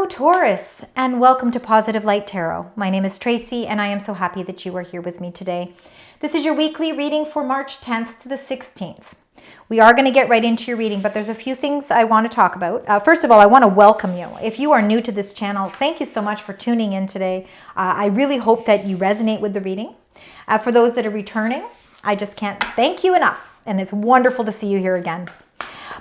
Hello Taurus, and welcome to Positive Light Tarot. My name is Tracy and I am so happy that you are here with me today. This is your weekly reading for March 10th to the 16th. We are going to get right into your reading, but there's a few things I want to talk about. First of all, I want to welcome you. If you are new to this channel, thank you so much for tuning in today. I really hope that you resonate with the reading. For those that are returning, I just can't thank you enough, and it's wonderful to see you here again.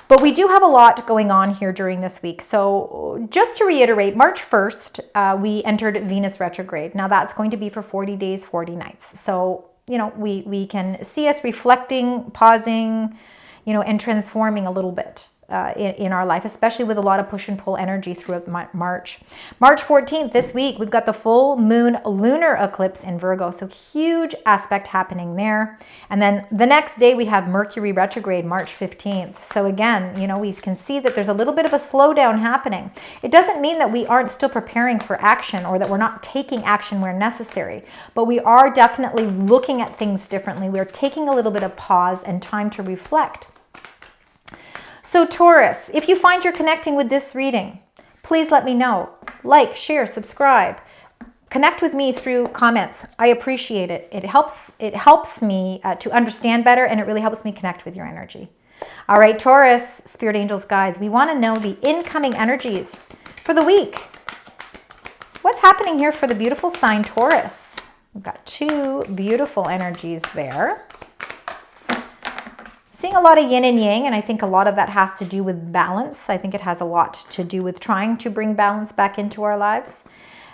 But we do have a lot going on here during this week. So just to reiterate, March 1st, we entered Venus retrograde. Now that's going to be for 40 days, 40 nights. So, you know, we can see us reflecting, pausing, you know, and transforming a little bit in our life, especially with a lot of push and pull energy throughout March. March 14th, this week, we've got the full moon lunar eclipse in Virgo. So huge aspect happening there. And then the next day we have Mercury retrograde, March 15th. So again, you know, we can see that there's a little bit of a slowdown happening. It doesn't mean that we aren't still preparing for action or that we're not taking action where necessary, but we are definitely looking at things differently. We're taking a little bit of pause and time to reflect. So Taurus, if you find you're connecting with this reading, please let me know. Like, share, subscribe. Connect with me through comments. I appreciate it. It helps me to understand better, and it really helps me connect with your energy. All right, Taurus, Spirit Angels, guides, we want to know the incoming energies for the week. What's happening here for the beautiful sign Taurus? We've got two beautiful energies there. Seeing a lot of yin and yang, and I think a lot of that has to do with balance. I think it has a lot to do with trying to bring balance back into our lives.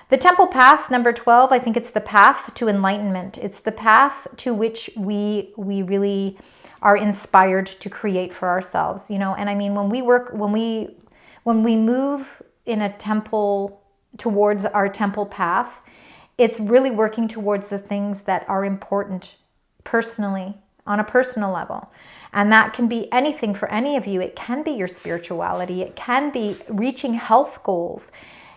The Temple Path, number 12, I think it's the path to enlightenment. It's the path to which we really are inspired to create for ourselves, you know. And I mean, when we move in a temple towards our temple path, it's really working towards the things that are important personally, on a personal level. And that can be anything for any of you. It can be your spirituality. It can be reaching health goals.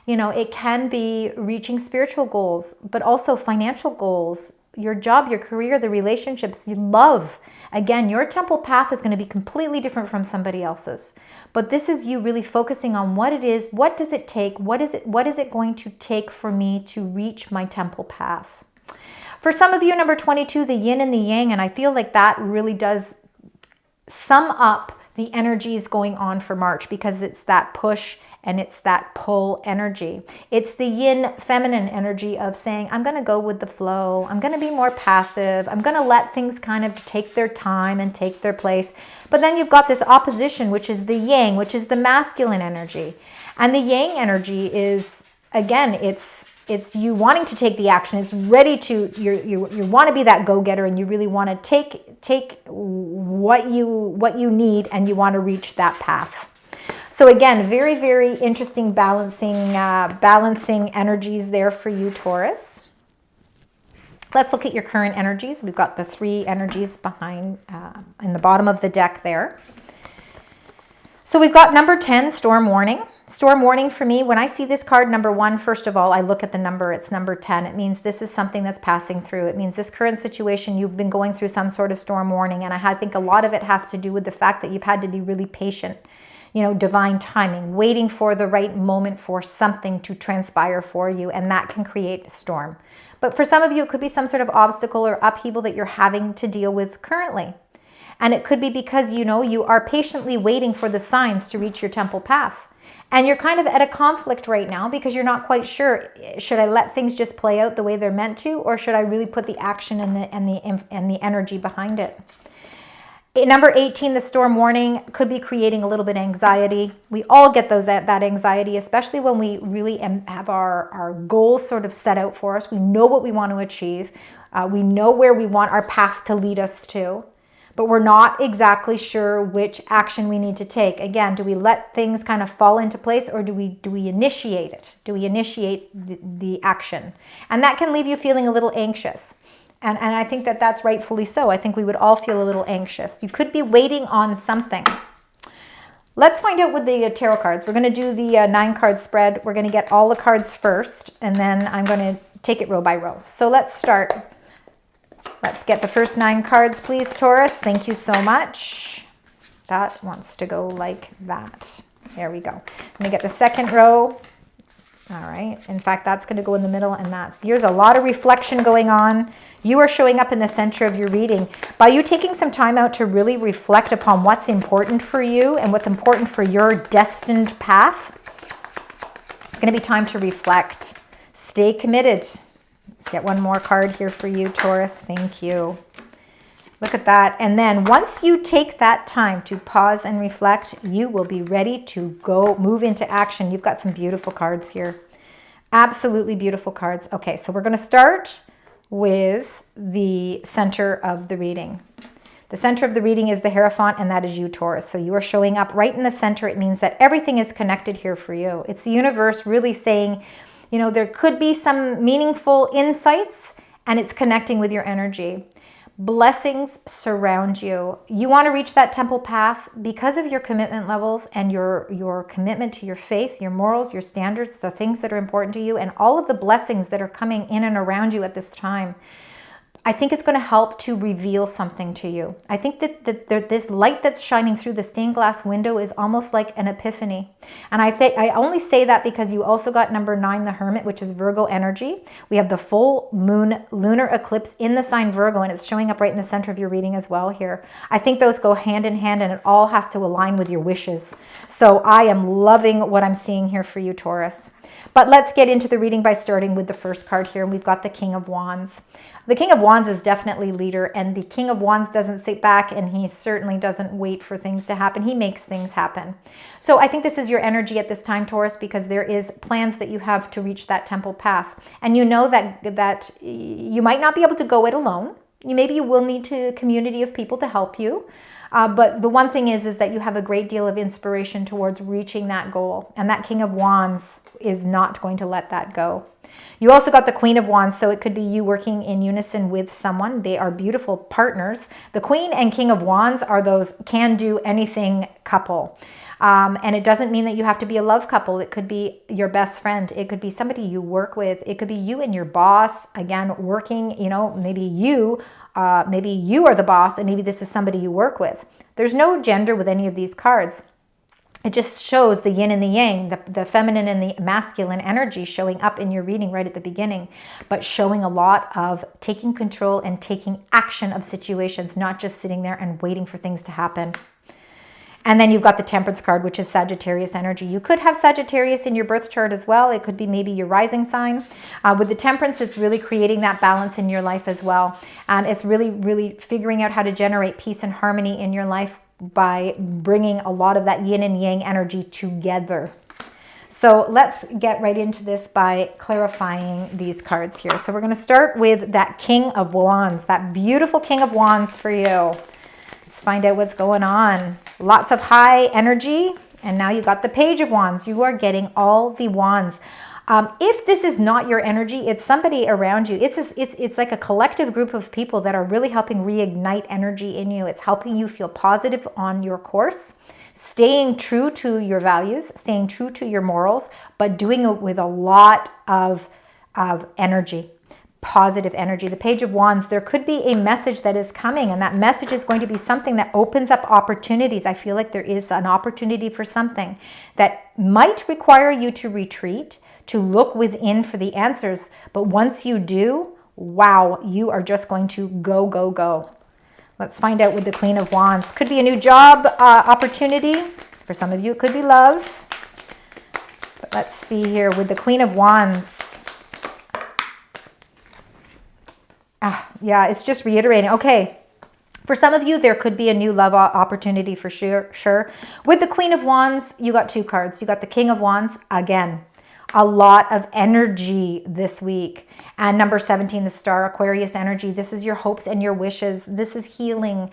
You know, it can be reaching spiritual goals, but also financial goals, your job, your career, the relationships you love. Again, your temple path is going to be completely different from somebody else's. But this is you really focusing on what it is. What does it take? What is it going to take for me to reach my temple path? For some of you, number 22, the yin and the yang, and I feel like that really does sum up the energies going on for March, because it's that push and it's that pull energy. It's the yin feminine energy of saying, I'm going to go with the flow. I'm going to be more passive. I'm going to let things kind of take their time and take their place. But then you've got this opposition, which is the yang, which is the masculine energy. And the yang energy is, again, it's you wanting to take the action. It's ready to, you want to be that go-getter, and you really want to take what you need, and you want to reach that path. So again, very, very interesting balancing energies there for you, Taurus. Let's look at your current energies. We've got the three energies behind in the bottom of the deck there. So we've got number 10, storm warning. Storm warning for me, when I see this card, number 1, first of all, I look at the number, it's number 10. It means this is something that's passing through. It means this current situation, you've been going through some sort of storm warning. And I think a lot of it has to do with the fact that you've had to be really patient, you know, divine timing, waiting for the right moment for something to transpire for you. And that can create a storm. But for some of you, it could be some sort of obstacle or upheaval that you're having to deal with currently. And it could be because, you know, you are patiently waiting for the signs to reach your temple path. And you're kind of at a conflict right now because you're not quite sure, should I let things just play out the way they're meant to, or should I really put the action and the energy behind it? Number 18, the storm warning could be creating a little bit of anxiety. We all get that anxiety, especially when we really have our goals sort of set out for us. We know what we want to achieve. We know where we want our path to lead us to. But we're not exactly sure which action we need to take. Again, do we let things kind of fall into place, or do we initiate it? Do we initiate the action? And that can leave you feeling a little anxious. And I think that that's rightfully so. I think we would all feel a little anxious. You could be waiting on something. Let's find out with the tarot cards. We're going to do the 9-card spread. We're going to get all the cards first, and then I'm going to take it row by row. So let's start. Let's get the first 9 cards, please, Taurus. Thank you so much. That wants to go like that. There we go. Let me get the second row. All right. In fact, that's going to go in the middle, and here's a lot of reflection going on. You are showing up in the center of your reading. By you taking some time out to really reflect upon what's important for you and what's important for your destined path, it's going to be time to reflect. Stay committed. Let's get one more card here for you, Taurus. Thank you. Look at that. And then once you take that time to pause and reflect, you will be ready to go move into action. You've got some beautiful cards here. Absolutely beautiful cards. Okay, so we're going to start with the center of the reading. The center of the reading is the Hierophant, and that is you, Taurus. So you are showing up right in the center. It means that everything is connected here for you. It's the universe really saying, you know, there could be some meaningful insights, and it's connecting with your energy. Blessings surround you. You want to reach that temple path because of your commitment levels and your commitment to your faith, your morals, your standards, the things that are important to you, and all of the blessings that are coming in and around you at this time. I think it's going to help to reveal something to you. I think that this light that's shining through the stained glass window is almost like an epiphany. And I only say that because you also got number 9, the Hermit, which is Virgo energy. We have the full moon lunar eclipse in the sign Virgo, and it's showing up right in the center of your reading as well here. I think those go hand in hand, and it all has to align with your wishes. So I am loving what I'm seeing here for you, Taurus. But let's get into the reading by starting with the first card here. We've got the King of Wands. The King of Wands is definitely leader, and the King of Wands doesn't sit back, and he certainly doesn't wait for things to happen. He makes things happen. So I think this is your energy at this time, Taurus, because there is plans that you have to reach that temple path. And you know that you might not be able to go it alone. Maybe you will need a community of people to help you. But the one thing is that you have a great deal of inspiration towards reaching that goal. And that King of Wands is not going to let that go. You also got the Queen of Wands, so it could be you working in unison with someone. They are beautiful partners. The Queen and King of Wands are those can-do-anything couple. And it doesn't mean that you have to be a love couple. It could be your best friend. It could be somebody you work with. It could be you and your boss, again, working, you know, maybe you are the boss, and maybe this is somebody you work with. There's no gender with any of these cards. It just shows the yin and the yang, the feminine and the masculine energy showing up in your reading right at the beginning, but showing a lot of taking control and taking action of situations, not just sitting there and waiting for things to happen. And then you've got the Temperance card, which is Sagittarius energy. You could have Sagittarius in your birth chart as well. It could be maybe your rising sign. With the Temperance, it's really creating that balance in your life as well. And it's really, really figuring out how to generate peace and harmony in your life by bringing a lot of that yin and yang energy together. So let's get right into this by clarifying these cards here. So we're going to start with that King of Wands, that beautiful King of Wands for you. Let's find out what's going on. Lots of high energy. And now you've got the Page of Wands. You are getting all the wands. If this is not your energy, it's somebody around you. It's like a collective group of people that are really helping reignite energy in you. It's helping you feel positive on your course, staying true to your values, staying true to your morals, but doing it with a lot of energy, positive energy. The Page of Wands, there could be a message that is coming, and that message is going to be something that opens up opportunities. I feel like there is an opportunity for something that might require you to retreat, to look within for the answers. But once you do, wow, you are just going to go, go, go. Let's find out with the Queen of Wands. Could be a new job opportunity. For some of you, it could be love. But let's see here with the Queen of Wands. Yeah, it's just reiterating. Okay. For some of you, there could be a new love opportunity for sure. With the Queen of Wands, you got 2 cards. You got the King of Wands again. A lot of energy this week. And number 17, the Star, Aquarius energy. This is your hopes and your wishes. This is healing.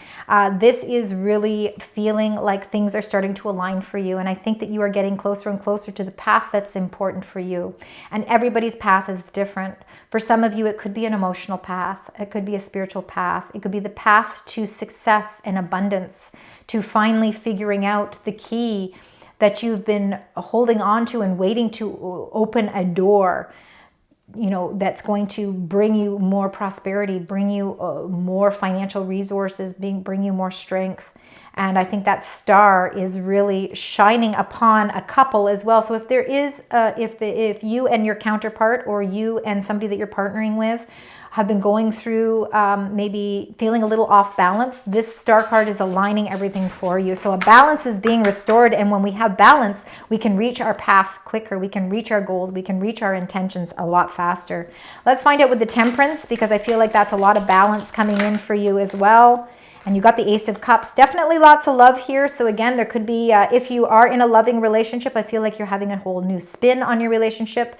This is really feeling like things are starting to align for you. And I think that you are getting closer and closer to the path that's important for you. And everybody's path is different. For some of you, it could be an emotional path. It could be a spiritual path. It could be the path to success and abundance, to finally figuring out the key that you've been holding on to and waiting to open a door, you know, that's going to bring you more prosperity, bring you more financial resources, bring you more strength. And I think that star is really shining upon a couple as well. So if there is, if you and your counterpart, or you and somebody that you're partnering with, have been going through maybe feeling a little off balance, this star card is aligning everything for you. So a balance is being restored, and when we have balance, we can reach our path quicker, we can reach our goals, we can reach our intentions a lot faster. Let's find out with the Temperance, because I feel like that's a lot of balance coming in for you as well. And you got the Ace of Cups. Definitely lots of love here. So again, there could be, if you are in a loving relationship, I feel like you're having a whole new spin on your relationship.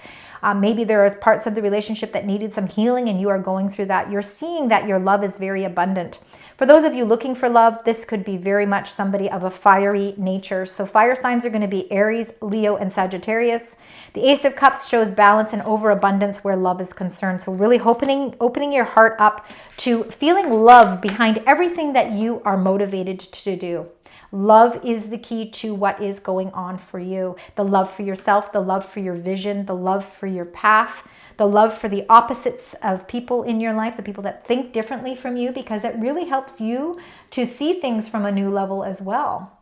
Maybe there is parts of the relationship that needed some healing, and you are going through that. You're seeing that your love is very abundant. For those of you looking for love, this could be very much somebody of a fiery nature. So fire signs are going to be Aries, Leo, and Sagittarius. The Ace of Cups shows balance and overabundance where love is concerned. So really opening your heart up to feeling love behind everything that you are motivated to do. Love is the key to what is going on for you. The love for yourself, the love for your vision, the love for your path, the love for the opposites of people in your life, the people that think differently from you, because it really helps you to see things from a new level as well.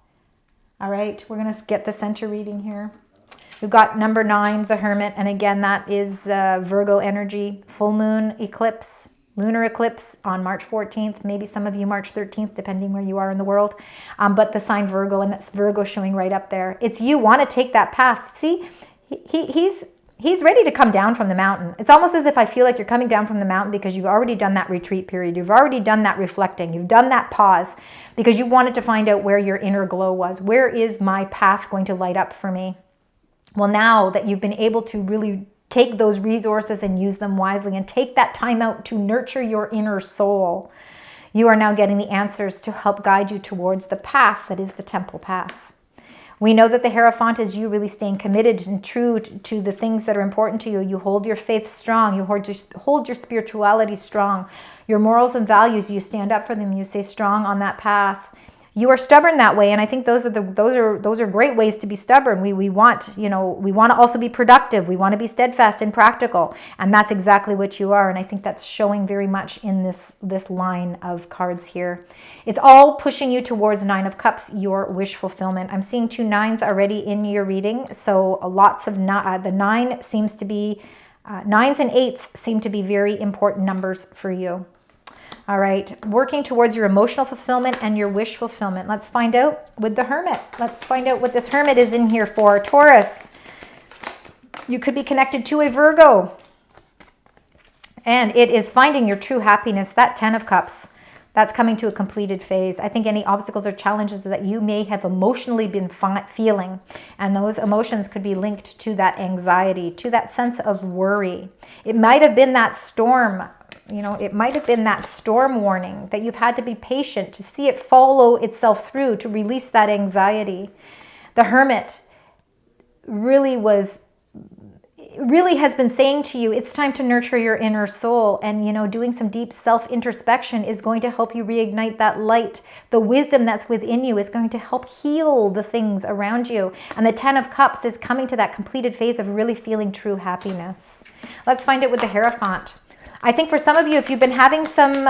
All right, we're going to get the center reading here. We've got number 9, the Hermit, and again, that is Virgo energy, full moon eclipse, lunar eclipse on March 14th, maybe some of you March 13th, depending where you are in the world. But the sign Virgo, and that's Virgo showing right up there. It's you want to take that path. See, he's ready to come down from the mountain. It's almost as if I feel like you're coming down from the mountain because you've already done that retreat period. You've already done that reflecting. You've done that pause because you wanted to find out where your inner glow was. Where is my path going to light up for me? Well, now that you've been able to really take those resources and use them wisely and take that time out to nurture your inner soul, you are now getting the answers to help guide you towards the path that is the temple path. We know that the Hierophant is you really staying committed and true to the things that are important to you. You hold your faith strong. You hold your spirituality strong. Your morals and values, you stand up for them. You stay strong on that path. You are stubborn that way, and I think those are great ways to be stubborn. We want to also be productive. We want to be steadfast and practical, and that's exactly what you are. And I think that's showing very much in this line of cards here. It's all pushing you towards 9 of Cups, your wish fulfillment. I'm seeing 2 9s already in your reading, so lots of the 9 seems to be 9s and 8s seem to be very important numbers for you. All right, working towards your emotional fulfillment and your wish fulfillment. Let's find out with the Hermit. Let's find out what this Hermit is in here for. Taurus, you could be connected to a Virgo. And it is finding your true happiness. That 10 of Cups, that's coming to a completed phase. I think any obstacles or challenges that you may have emotionally been feeling, and those emotions could be linked to that anxiety, to that sense of worry. It might have been that storm. It might have been that storm warning that you've had to be patient to see it follow itself through to release that anxiety. The Hermit really has been saying to you, it's time to nurture your inner soul, and doing some deep self-introspection is going to help you reignite that light. The wisdom that's within you is going to help heal the things around you. And the 10 of Cups is coming to that completed phase of really feeling true happiness. Let's find it with the Hierophant. I think for some of you, if you've been having some,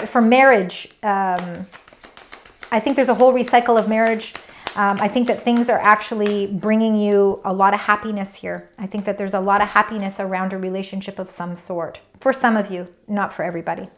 for marriage, I think there's a whole recycle of marriage. I think that things are actually bringing you a lot of happiness here. I think that there's a lot of happiness around a relationship of some sort. For some of you, not for everybody.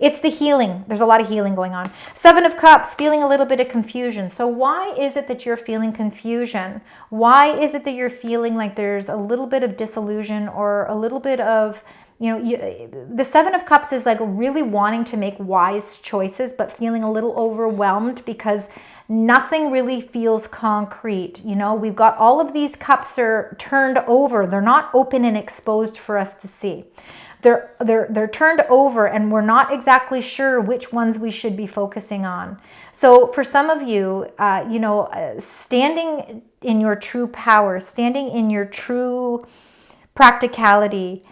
It's the healing. There's a lot of healing going on. 7 of Cups, feeling a little bit of confusion. So why is it that you're feeling confusion? Why is it that you're feeling like there's a little bit of disillusion or a little bit of, the 7 of Cups is like really wanting to make wise choices, but feeling a little overwhelmed because nothing really feels concrete. We've got all of these cups are turned over. They're not open and exposed for us to see. They're turned over, and we're not exactly sure which ones we should be focusing on. So for some of you, standing in your true power, standing in your true practicality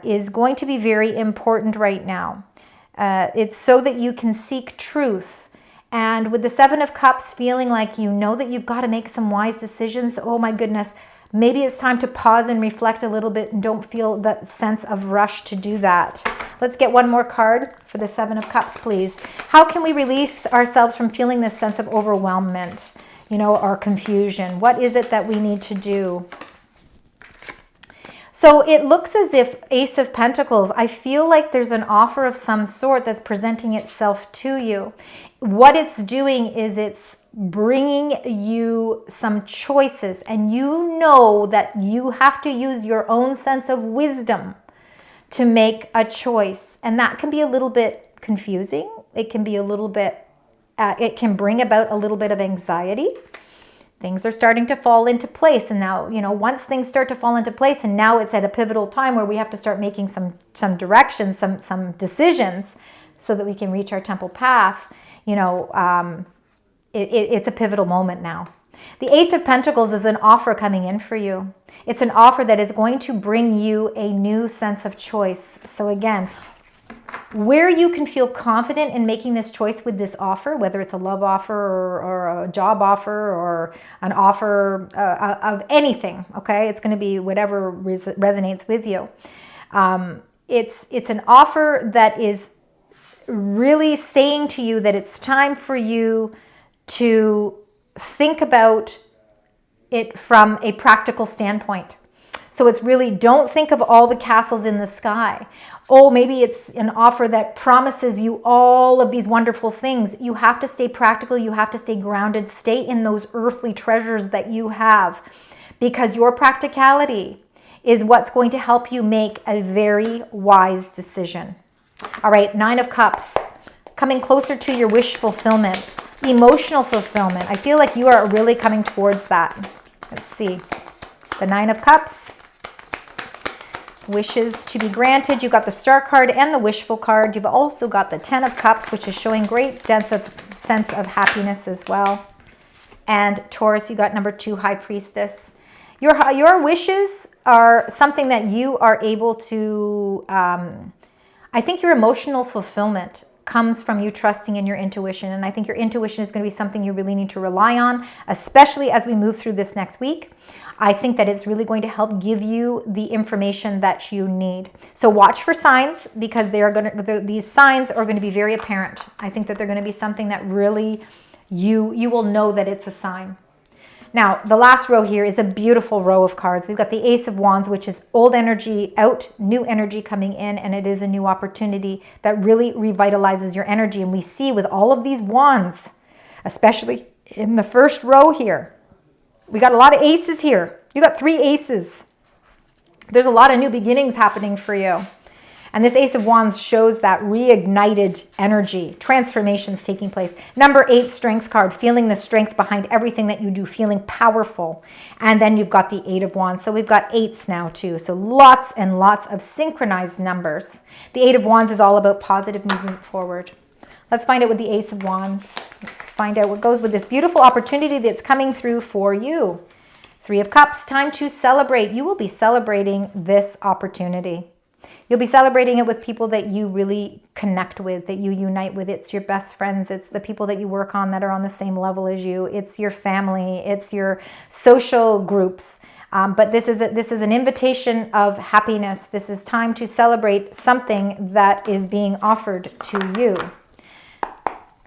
is going to be very important right now. It's so that you can seek truth. And with the 7 of Cups, feeling like that you've got to make some wise decisions, oh my goodness, maybe it's time to pause and reflect a little bit and don't feel that sense of rush to do that. Let's get one more card for the Seven of Cups, please. How can we release ourselves from feeling this sense of overwhelmment, you know, or confusion? What is it that we need to do? So it looks as if Ace of Pentacles, I feel like there's an offer of some sort that's presenting itself to you. What it's doing is it's bringing you some choices, and you know that you have to use your own sense of wisdom to make a choice. And that can be a little bit confusing. It can be a little bit, it can bring about a little bit of anxiety. Things are starting to fall into place. And now, you know, once things start to fall into place, and now it's at a pivotal time where we have to start making some directions, some decisions so that we can reach our temple path, you know, it's a pivotal moment now. The Ace of Pentacles is an offer coming in for you. It's an offer that is going to bring you a new sense of choice. So again, where you can feel confident in making this choice with this offer, whether it's a love offer or a job offer or an offer of anything, okay? It's going to be whatever resonates with you. It's an offer that is really saying to you that it's time for you to think about it from a practical standpoint. So it's really, don't think of all the castles in the sky. Oh, maybe it's an offer that promises you all of these wonderful things. You have to stay practical. You have to stay grounded. Stay in those earthly treasures that you have, because your practicality is what's going to help you make a very wise decision. All right, Nine of Cups, coming closer to your wish fulfillment, emotional fulfillment. I feel like you are really coming towards that. Let's see. The Nine of Cups. Wishes to be granted. You've got the Star card and the Wishful card. You've also got the Ten of Cups, which is showing great sense of happiness as well. And Taurus, you got number 2, High Priestess. Your wishes are something that you are able to, I think your emotional fulfillment comes from you trusting in your intuition. And I think your intuition is going to be something you really need to rely on, especially as we move through this next week. I think that it's really going to help give you the information that you need. So watch for signs, because these signs are going to be very apparent. I think that they're going to be something that really you will know that it's a sign. Now, the last row here is a beautiful row of cards. We've got the Ace of Wands, which is old energy out, new energy coming in, and it is a new opportunity that really revitalizes your energy. And we see with all of these wands, especially in the first row here, we got a lot of aces here. You got 3 aces. There's a lot of new beginnings happening for you. And this Ace of Wands shows that reignited energy, transformations taking place. Number 8, Strength card, feeling the strength behind everything that you do, feeling powerful. And then you've got the 8 of Wands. So we've got 8s now too. So lots and lots of synchronized numbers. The 8 of Wands is all about positive movement forward. Let's find out with the Ace of Wands. Let's find out what goes with this beautiful opportunity that's coming through for you. 3 of Cups, time to celebrate. You will be celebrating this opportunity. You'll be celebrating it with people that you really connect with, that you unite with. It's your best friends. It's the people that you work on that are on the same level as you. It's your family. It's your social groups. But this is an invitation of happiness. This is time to celebrate something that is being offered to you.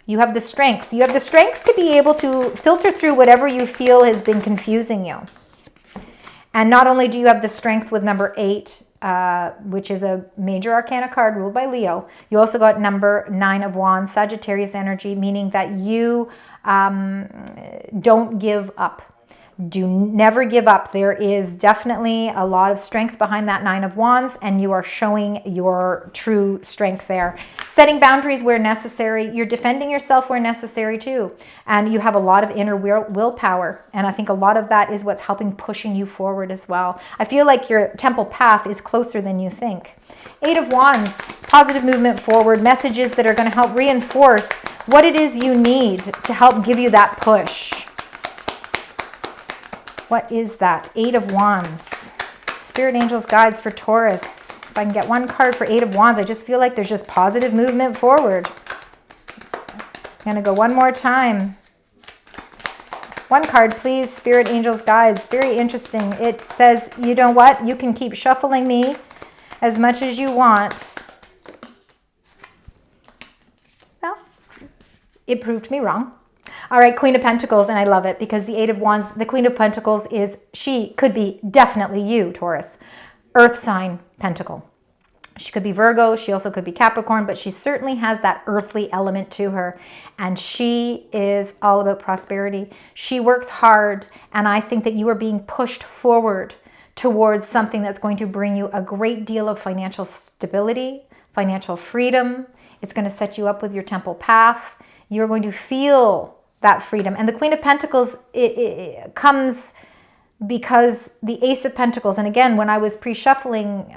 You have the strength. You have the strength to be able to filter through whatever you feel has been confusing you. And not only do you have the strength with number 8, which is a major arcana card ruled by Leo, you also got number 9 of Wands, Sagittarius energy, meaning that you don't give up. Never give up. There is definitely a lot of strength behind that 9 of Wands, and you are showing your true strength there. Setting boundaries where necessary. You're defending yourself where necessary too. And you have a lot of inner willpower. And I think a lot of that is what's helping pushing you forward as well. I feel like your temple path is closer than you think. 8 of Wands, positive movement forward, messages that are going to help reinforce what it is you need to help give you that push. What is that? 8 of Wands. Spirit Angels Guides for Taurus. If I can get one card for 8 of Wands, I just feel like there's just positive movement forward. I'm going to go one more time. One card, please. Spirit, angels, guides. Very interesting. It says, you know what? You can keep shuffling me as much as you want. Well, it proved me wrong. All right, Queen of Pentacles, and I love it because the Eight of Wands, the Queen of Pentacles she could be definitely you, Taurus. Earth sign Pentacle. She could be Virgo, she also could be Capricorn, but she certainly has that earthly element to her. And she is all about prosperity. She works hard, and I think that you are being pushed forward towards something that's going to bring you a great deal of financial stability, financial freedom. It's going to set you up with your temple path. You're going to feel that freedom. And the Queen of Pentacles, it comes because the Ace of Pentacles, and again, when I was pre-shuffling,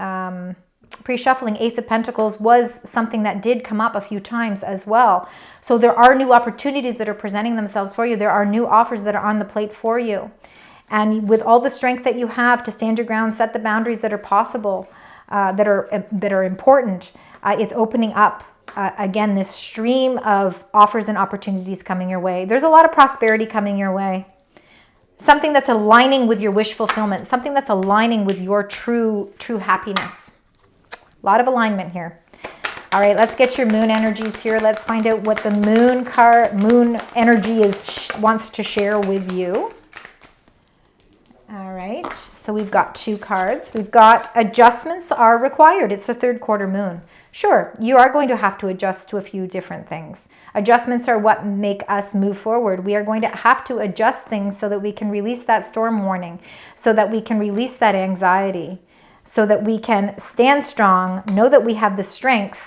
Ace of Pentacles was something that did come up a few times as well. So there are new opportunities that are presenting themselves for you. There are new offers that are on the plate for you. And with all the strength that you have to stand your ground, set the boundaries that are possible, that are important, it's opening up again, this stream of offers and opportunities coming your way. There's a lot of prosperity coming your way. Something that's aligning with your wish fulfillment. Something that's aligning with your true happiness. A lot of alignment here. All right, let's get your moon energies here. Let's find out what the moon energy wants to share with you. All right, so we've got two cards. We've got adjustments are required. It's the third quarter moon. Sure, you are going to have to adjust to a few different things. Adjustments are what make us move forward. We are going to have to adjust things so that we can release that storm warning, so that we can release that anxiety, so that we can stand strong, know that we have the strength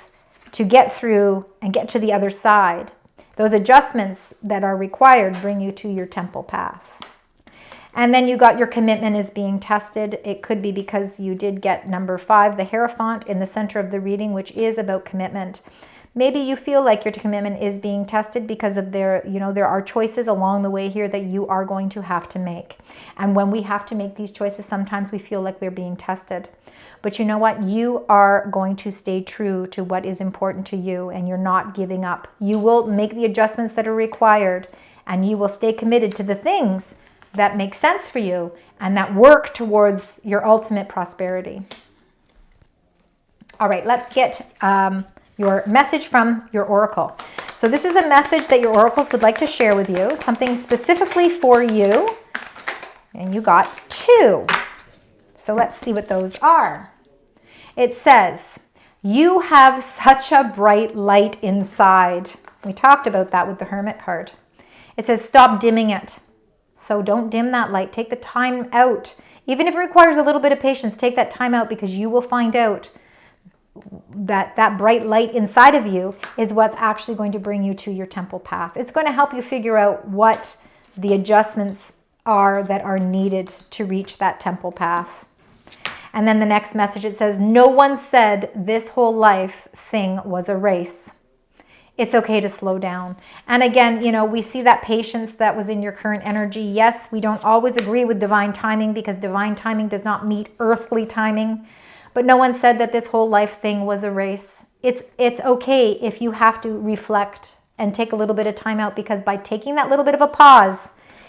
to get through and get to the other side. Those adjustments that are required bring you to your temple path. And then you got your commitment is being tested. It could be because you did get number 5, the Hierophant, in the center of the reading, which is about commitment. Maybe you feel like your commitment is being tested because of there are choices along the way here that you are going to have to make. And when we have to make these choices, sometimes we feel like they're being tested. But you know what? You are going to stay true to what is important to you, and you're not giving up. You will make the adjustments that are required, and you will stay committed to the things that make sense for you and that work towards your ultimate prosperity. All right, let's get your message from your oracle. So this is a message that your oracles would like to share with you, something specifically for you. And you got 2. So let's see what those are. It says, you have such a bright light inside. We talked about that with the Hermit card. It says, stop dimming it. So don't dim that light. Take the time out. Even if it requires a little bit of patience, take that time out, because you will find out that that bright light inside of you is what's actually going to bring you to your temple path. It's going to help you figure out what the adjustments are that are needed to reach that temple path. And then the next message, it says, no one said this whole life thing was a race. It's okay to slow down. And again, we see that patience that was in your current energy. Yes, we don't always agree with divine timing, because divine timing does not meet earthly timing. But no one said that this whole life thing was a race. It's okay if you have to reflect and take a little bit of time out, because by taking that little bit of a pause,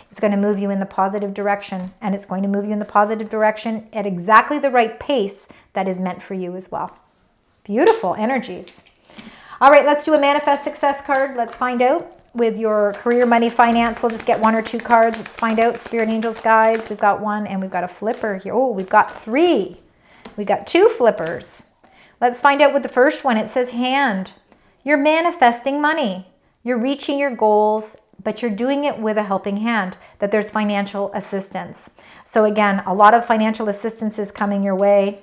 it's going to move you in the positive direction. And it's going to move you in the positive direction at exactly the right pace that is meant for you as well. Beautiful energies. All right, let's do a manifest success card. Let's find out with your career, money, finance. We'll just get 1 or 2 cards. Let's find out. Spirit, angels, guides. We've got 1, and we've got a flipper here. Oh, we've got 3. We got 2 flippers. Let's find out with the first one. It says hand. You're manifesting money. You're reaching your goals, but you're doing it with a helping hand, that there's financial assistance. So again, a lot of financial assistance is coming your way.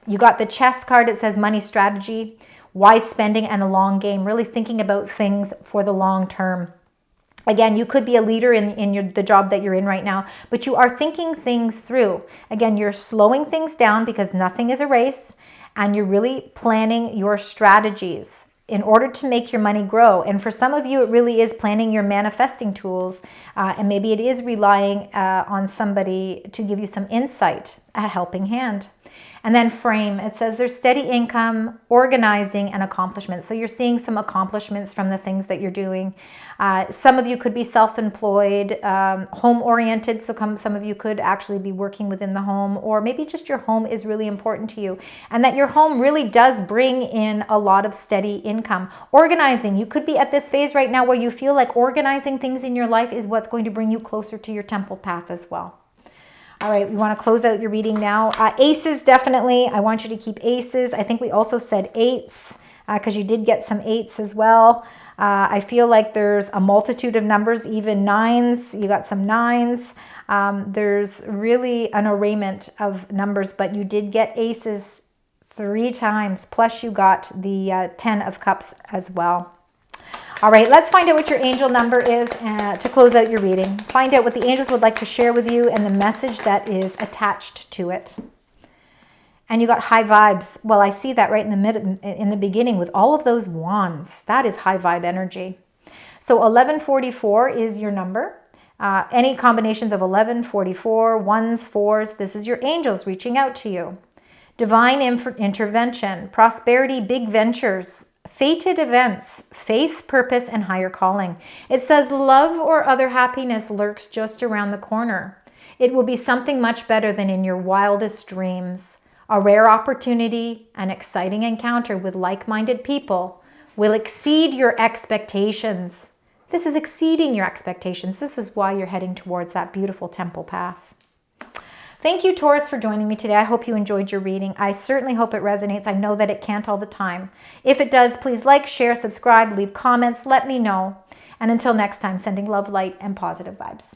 You got the chess card. It says money strategy, wise spending, and a long game, really thinking about things for the long term. Again, you could be a leader in the job that you're in right now, but you are thinking things through. Again, you're slowing things down because nothing is a race, and you're really planning your strategies in order to make your money grow. And for some of you, it really is planning your manifesting tools, and maybe it is relying on somebody to give you some insight, a helping hand. And then frame, it says there's steady income, organizing, and accomplishments. So you're seeing some accomplishments from the things that you're doing. Some of you could be self-employed, home-oriented, so some of you could actually be working within the home, or maybe just your home is really important to you, and that your home really does bring in a lot of steady income. Organizing, you could be at this phase right now where you feel like organizing things in your life is what's going to bring you closer to your temple path as well. All right, we want to close out your reading now. Aces, definitely. I want you to keep aces. I think we also said eights because you did get some eights as well. I feel like there's a multitude of numbers, even nines. You got some nines. There's really an arrayment of numbers, but you did get aces 3 times. Plus you got the 10 of cups as well. All right, let's find out what your angel number is to close out your reading. Find out what the angels would like to share with you and the message that is attached to it. And you got high vibes. Well, I see that right in the beginning with all of those wands. That is high vibe energy. So 1144 is your number. Any combinations of 11, 44, 1s, 4s, this is your angels reaching out to you. Divine intervention, prosperity, big ventures, fated events, faith, purpose, and higher calling. It says love or other happiness lurks just around the corner. It will be something much better than in your wildest dreams. A rare opportunity, an exciting encounter with like-minded people will exceed your expectations. This is exceeding your expectations. This is why you're heading towards that beautiful temple path. Thank you, Taurus, for joining me today. I hope you enjoyed your reading. I certainly hope it resonates. I know that it can't all the time. If it does, please like, share, subscribe, leave comments, let me know. And until next time, sending love, light, and positive vibes.